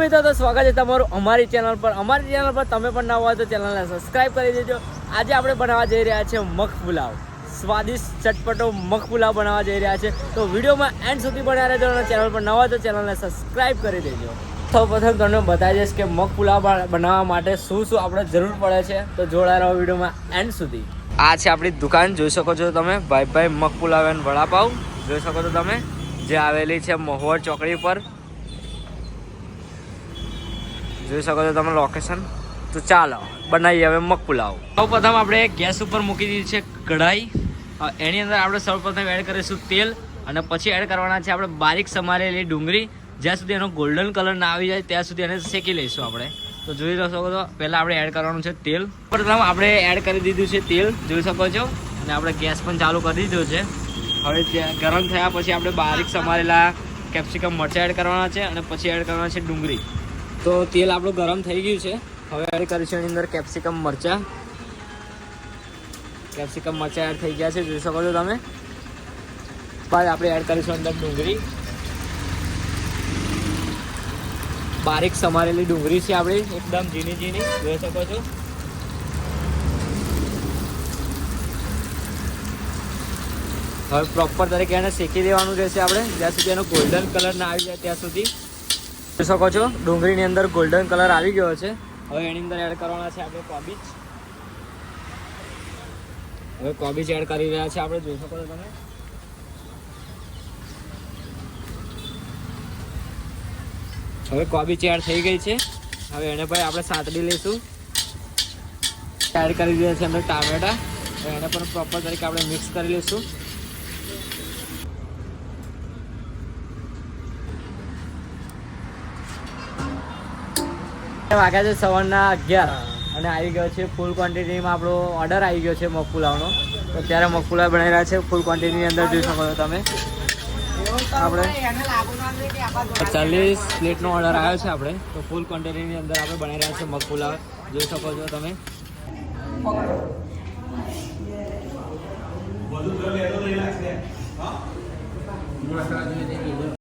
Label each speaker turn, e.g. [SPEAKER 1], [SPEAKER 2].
[SPEAKER 1] મિત્રો તો સ્વાગત છે તમારું અમારી ચેનલ પર તમે પણ નવા હોય તો ચેનલને સબસ્ક્રાઇબ કરી દેજો। આજે આપણે બનાવવા જઈ રહ્યા છે મગ પુલાવ, સ્વાદિષ્ટ ચટપટો મગ પુલાવ બનાવવા જઈ રહ્યા છે। તો વિડીયોમાં એન્ડ સુધી બનાવી રહેજો અને ચેનલ પર નવા હોય તો ચેનલને સબસ્ક્રાઇબ કરી દેજો। સૌપ્રથમ તમને બતાવી દઈશ કે મગ પુલાવ બનાવવા માટે શું શું આપણે જરૂર પડે છે, તો જોડાઈ રહો વિડીયોમાં એન્ડ સુધી। આ છે આપણી દુકાન, જોઈ શકો છો તમે, ભાઈ મગ પુલાવ એન્ડ વડાપાવ જોઈ શકો છો તમે, જે આવેલી છે મહુવા ચોકડી પર, જોઈ શકો છો તમે લોકેશન। તો ચાલો બનાવીએ હવે મગ પુલાવ। સૌપ્રથમ આપણે ગેસ ઉપર મૂકી દીધી છે કઢાઈ, એની અંદર આપણે સૌપ્રથમ એડ કરીશું તેલ અને પછી એડ કરવાના છે આપણે બારીક સમારેલી ડુંગળી। જ્યાં સુધી એનો ગોલ્ડન કલર ના આવી જાય ત્યાં સુધી એને શેકી લઈશું આપણે। તો જોઈ શકો છો પહેલાં આપણે એડ કરવાનું છે તેલ। પ્રથમ આપણે એડ કરી દીધું છે તેલ, જોઈ શકો છો, અને આપણે ગેસ પણ ચાલુ કરી દીધો છે। હવે ગરમ થયા પછી આપણે બારીક સમારેલા કેપ્સિકમ મરચાં એડ કરવાના છે અને પછી એડ કરવાના છે ડુંગળી। તો તેલ આપણું ગરમ થઈ ગયું છે, હવે એડ કરીશું એની અંદર કેપ્સિકમ મરચાં એડ થઈ ગયા છે, જોઈ શકો છો તમે। બાદ આપણે એડ કરીશું અંદર ડુંગળી, બારીક સમારેલી ડુંગળી છે આપણી, એકદમ ઝીણી જોઈ શકો છો। હવે પ્રોપર તરીકે એને શેકી દેવાનું રહેશે આપણે, જ્યાં સુધી એનો ગોલ્ડન કલર ના આવી જાય ત્યાં સુધી। જોઈ શકો છો ડુંગળીની અંદર ગોલ્ડન કલર આવી ગયો છે। હવે એની અંદર એડ કરવાના છે આપણે કોબીજ। હવે કોબીજ એડ કરી રહ્યા છે આપણે, જોઈ શકો છો તમે। હવે કોબીજ એડ થઈ ગઈ છે, હવે એને ભાઈ આપણે સાતડી લઈશું। એડ કરી રહ્યા છે અંદર ટામેટા, હવે એને પણ પ્રોપર તરીકે આપણે મિક્સ કરી લઈશું। વાગ્યા છે સવારના 11 અને આવી ગયો છે ફૂલ ક્વોન્ટિટીમાં આપણો ઓર્ડર આવી ગયો છે મગ પુલાવનો। તો અત્યારે મગ પુલાવ બનાવી રહ્યા છે ફૂલ ક્વોન્ટિટીની અંદર, જોઈ શકો છો તમે। આપણે 40 પ્લેટનો ઓર્ડર આવ્યો છે આપણે, તો ફૂલ ક્વોન્ટિટીની અંદર આપણે બનાવી રહ્યા છે મગ પુલાવ, જોઈ શકો છો તમે।